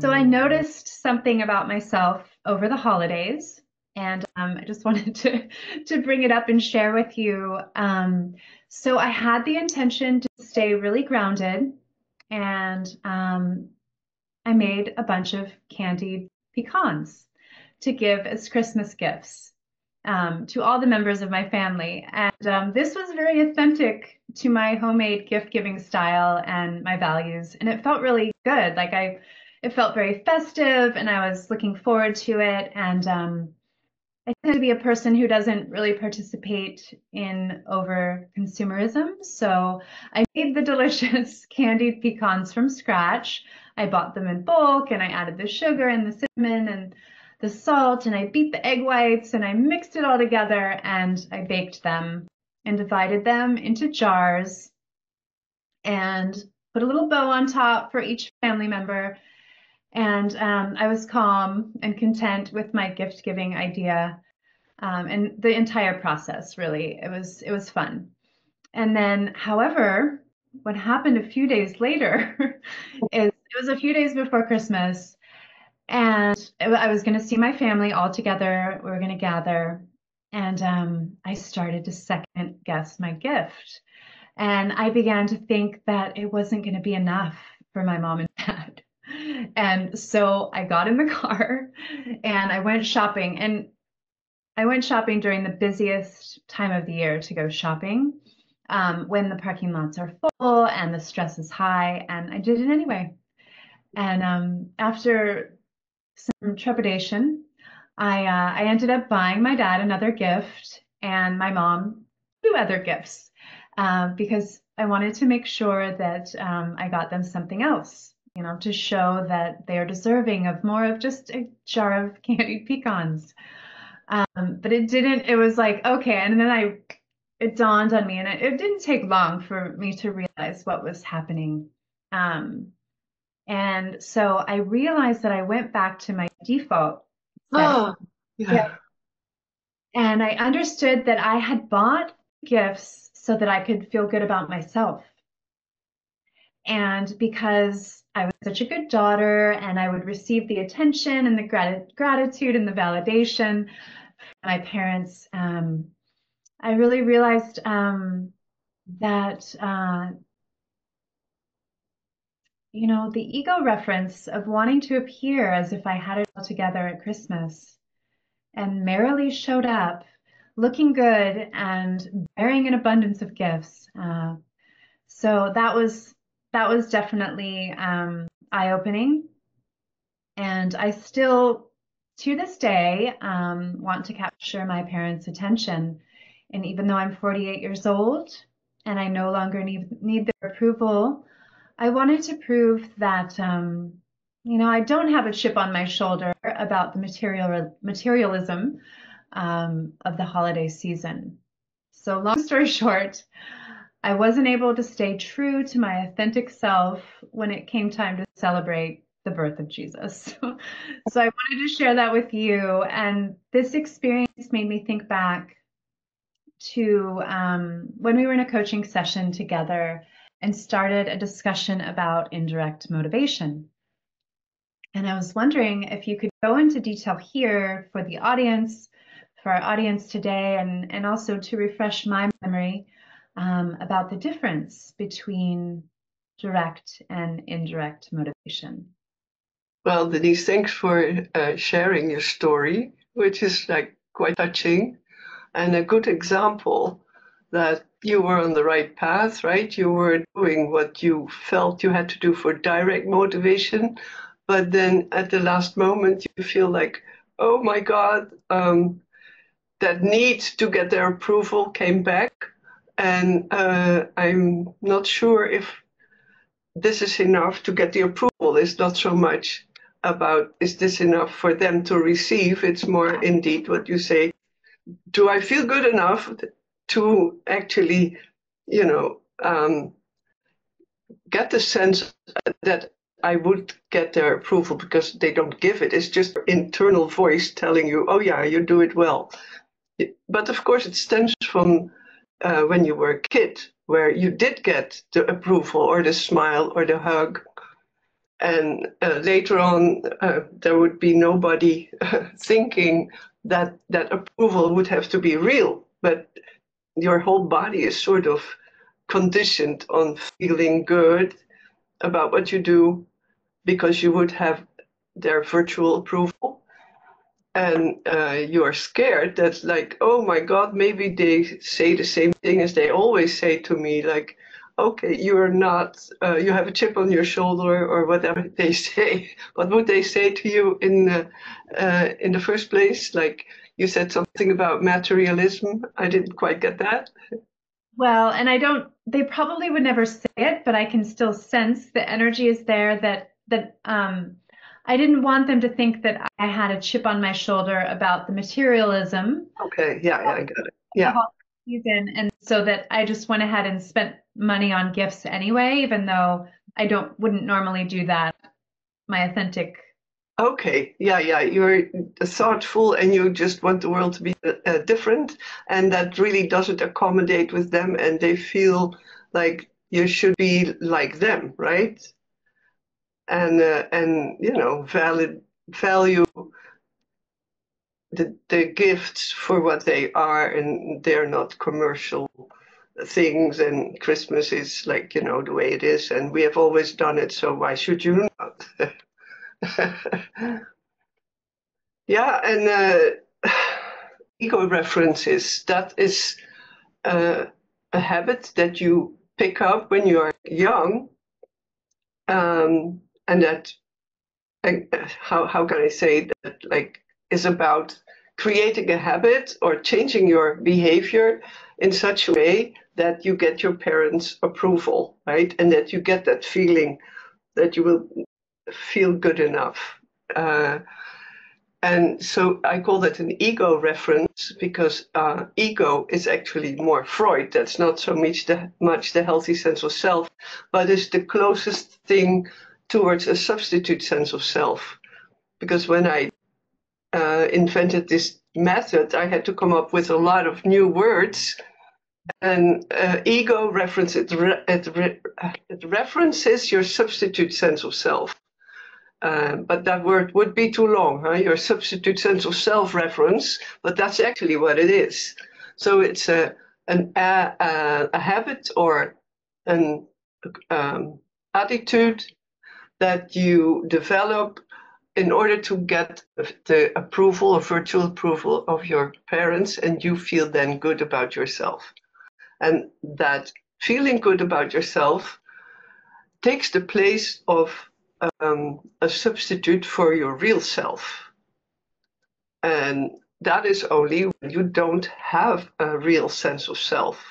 So I noticed something about myself over the holidays, and I just wanted to bring it up and share with you. So I had the intention to stay really grounded, and I made a bunch of candied pecans to give as Christmas gifts to all the members of my family. And this was very authentic to my homemade gift giving style and my values. And it felt really good. It felt very festive and I was looking forward to it. And I tend to be a person who doesn't really participate in over consumerism. So I made the delicious candied pecans from scratch. I bought them in bulk and I added the sugar and the cinnamon and the salt and I beat the egg whites and I mixed it all together and I baked them and divided them into jars and put a little bow on top for each family member. And I was calm and content with my gift giving idea and the entire process. Really, it was fun. And then, however, what happened a few days later is it was a few days before Christmas, and I was going to see my family all together. We were going to gather, and I started to second guess my gift, and I began to think that it wasn't going to be enough for my mom and dad. And so I got in the car and I went shopping. And I went shopping during the busiest time of the year to go shopping, when the parking lots are full and the stress is high, and I did it anyway. And after some trepidation, I ended up buying my dad another gift and my mom two other gifts because I wanted to make sure that I got them something else, to show that they are deserving of more of just a jar of candied pecans. But it didn't, it was like, okay. And then it dawned on me, and it didn't take long for me to realize what was happening. Um, and so I realized that I went back to my default setting. Oh, Yeah. yeah. And I understood that I had bought gifts so that I could feel good about myself. And because I was such a good daughter and I would receive the attention and the gratitude and the validation from my parents, I really realized that, the ego reference of wanting to appear as if I had it all together at Christmas and merrily showed up looking good and bearing an abundance of gifts. So that was definitely eye-opening. And I still, to this day, want to capture my parents' attention. And even though I'm 48 years old and I no longer need their approval, I wanted to prove that, I don't have a chip on my shoulder about the materialism of the holiday season. So, long story short, I wasn't able to stay true to my authentic self when it came time to celebrate the birth of Jesus. So I wanted to share that with you. And this experience made me think back to when we were in a coaching session together and started a discussion about indirect motivation. And I was wondering if you could go into detail here for our audience today, and also to refresh my memory about the difference between direct and indirect motivation. Well, Denise, thanks for sharing your story, which is like quite touching and a good example that you were on the right path, right? You were doing what you felt you had to do for direct motivation, but then at the last moment you feel like, oh my God, that need to get their approval came back. And I'm not sure if this is enough to get the approval. It's not so much about is this enough for them to receive. It's more indeed what you say. Do I feel good enough to actually, you know, get the sense that I would get their approval because they don't give it. It's just internal voice telling you, oh yeah, you do it well. But of course, it stems from when you were a kid, where you did get the approval or the smile or the hug. And later on, there would be nobody thinking that that approval would have to be real, but your whole body is sort of conditioned on feeling good about what you do because you would have their virtual approval. And you are scared that, like, oh my God, maybe they say the same thing as they always say to me, like, okay, you're not, you have a chip on your shoulder or whatever they say. What would they say to you in the first place? Like, you said something about materialism. I didn't quite get that. Well, and they probably would never say it, but I can still sense the energy is there that I didn't want them to think that I had a chip on my shoulder about the materialism Okay, yeah, yeah, I got it. the Yeah. holiday season, and so that I just went ahead and spent money on gifts anyway, even though I don't wouldn't normally do that. My authentic. Okay, yeah, yeah, you're thoughtful and you just want the world to be different, and that really doesn't accommodate with them, and they feel like you should be like them, right? And value the gifts for what they are, and they're not commercial things. And Christmas is like, the way it is, and we have always done it, so why should you not? Yeah, and ego references, that is uh, a habit that you pick up when you are young, and that, how can I say that, like, is about creating a habit or changing your behavior in such a way that you get your parents' approval, right? And that you get that feeling that you will feel good enough. And so I call that an ego reference because ego is actually more Freud. That's not so much the healthy sense of self, but is the closest thing towards a substitute sense of self. Because when I invented this method, I had to come up with a lot of new words. And ego reference, it references your substitute sense of self. But that word would be too long, huh? Your substitute sense of self-reference, but that's actually what it is. So it's a habit or an attitude that you develop in order to get the approval or virtual approval of your parents, and you feel then good about yourself. And that feeling good about yourself takes the place of a substitute for your real self. And that is only when you don't have a real sense of self.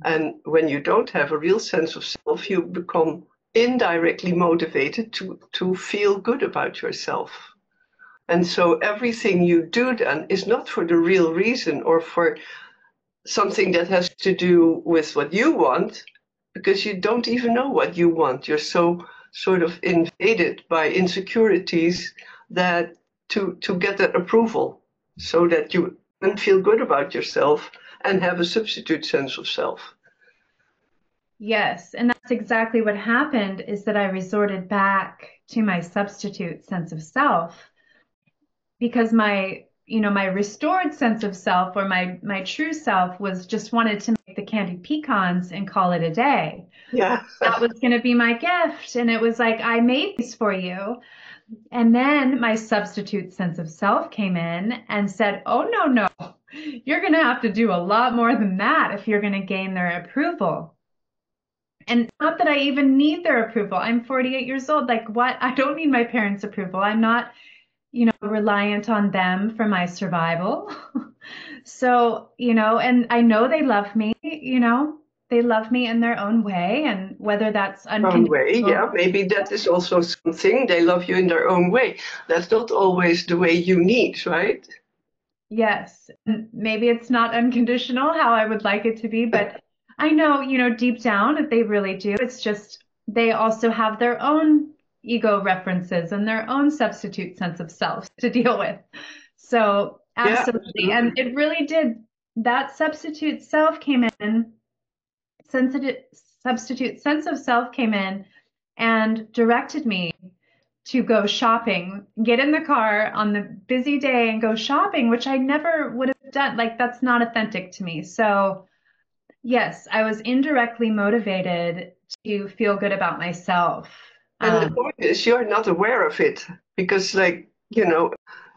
And when you don't have a real sense of self, you become indirectly motivated to feel good about yourself. And so everything you do then is not for the real reason or for something that has to do with what you want, because you don't even know what you want. You're so sort of invaded by insecurities that to get that approval so that you can feel good about yourself and have a substitute sense of self. Yes, and that's exactly what happened is that I resorted back to my substitute sense of self because my restored sense of self or my true self was just wanted to make the candied pecans and call it a day. Yeah. That was going to be my gift, and it was like, I made these for you. And then my substitute sense of self came in and said, oh, no, no, you're going to have to do a lot more than that if you're going to gain their approval. And not that I even need their approval. I'm 48 years old. Like, what? I don't need my parents' approval. I'm not, reliant on them for my survival. So, and I know they love me, they love me in their own way. And whether that's Own way, yeah. unconditional. Maybe that is also something. They love you in their own way. That's not always the way you need, right? Yes, and maybe it's not unconditional how I would like it to be, but I know, deep down that they really do. It's just they also have their own ego references and their own substitute sense of self to deal with. So, Yeah, absolutely. And absolutely. it really did. That substitute self came in, sensitive substitute sense of self came in and directed me to go shopping, get in the car on the busy day and go shopping, which I never would have done. Like, that's not authentic to me. So, yes, I was indirectly motivated to feel good about myself. And the point is, you're not aware of it because, like,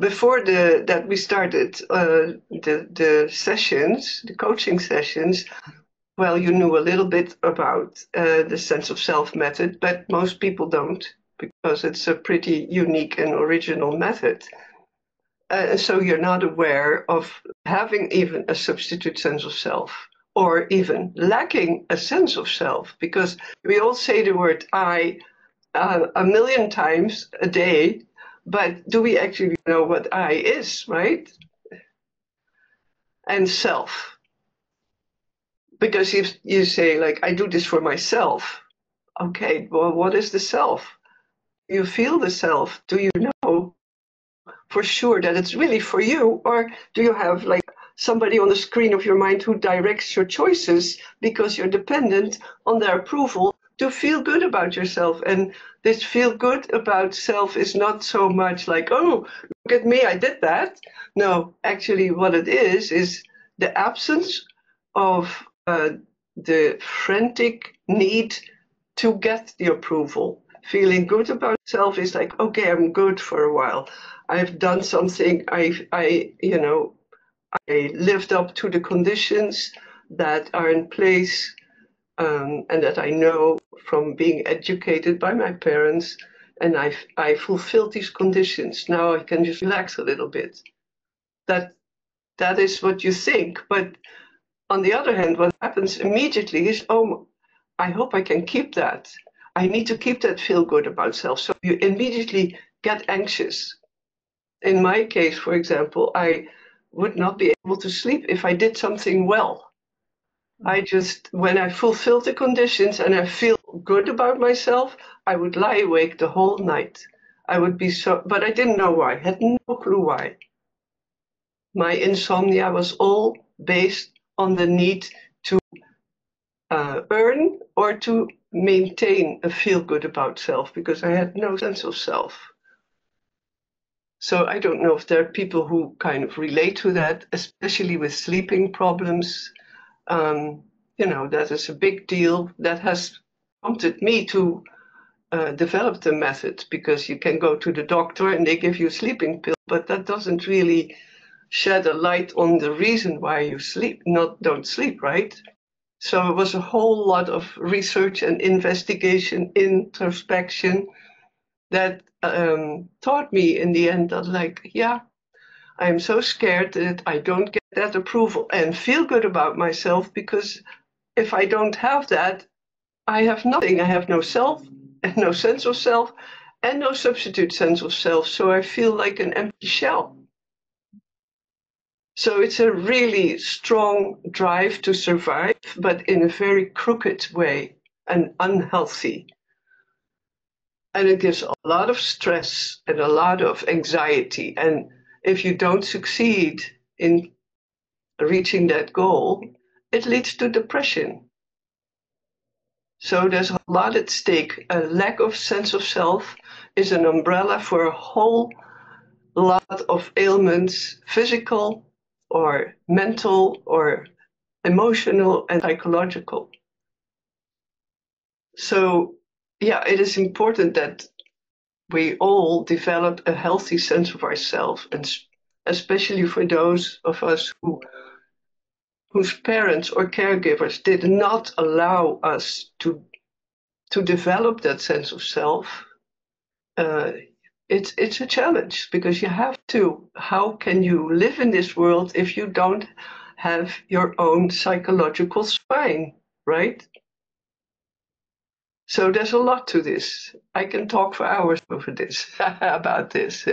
before that we started the sessions, the coaching sessions. Well, you knew a little bit about the sense of self method, but most people don't because it's a pretty unique and original method. So you're not aware of having even a substitute sense of self or even lacking a sense of self, because we all say the word I a million times a day, but do we actually know what I is, right? And self. Because if you say, like, I do this for myself, okay, well, what is the self? Do you feel the self? Do you know for sure that it's really for you? Or do you have like somebody on the screen of your mind who directs your choices because you're dependent on their approval to feel good about yourself? And this feel good about self is not so much like, oh, look at me, I did that. No, actually, what it is the absence of the frantic need to get the approval. Feeling good about self is like, okay, I'm good for a while. I've done something. I lived up to the conditions that are in place, and that I know from being educated by my parents, and I fulfilled these conditions. Now I can just relax a little bit. That is what you think, but on the other hand, what happens immediately is, oh, I hope I can keep that. I need to keep that feel good about self. So you immediately get anxious. In my case, for example, I would not be able to sleep if I did something well. When I fulfilled the conditions and I feel good about myself, I would lie awake the whole night. I would be so, but I didn't know why, had no clue why. My insomnia was all based on the need to earn or to maintain a feel good about self because I had no sense of self. So I don't know if there are people who kind of relate to that, especially with sleeping problems. That is a big deal. That has prompted me to develop the method, because you can go to the doctor and they give you a sleeping pill, but that doesn't really shed a light on the reason why you don't sleep, right? So it was a whole lot of research and investigation, introspection that taught me in the end that, like, yeah, I'm so scared that I don't get that approval and feel good about myself, because if I don't have that, I have nothing. I have no self and no sense of self and no substitute sense of self. So I feel like an empty shell. So it's a really strong drive to survive, but in a very crooked way and unhealthy. And it gives a lot of stress and a lot of anxiety. And if you don't succeed in reaching that goal, it leads to depression. So there's a lot at stake. A lack of sense of self is an umbrella for a whole lot of ailments, physical or mental or emotional and psychological. So, yeah, it is important that we all develop a healthy sense of ourselves, and especially for those of us whose parents or caregivers did not allow us to develop that sense of self. It's a challenge, because you have to. How can you live in this world if you don't have your own psychological spine, right? So there's a lot to this. I can talk for hours over this about this.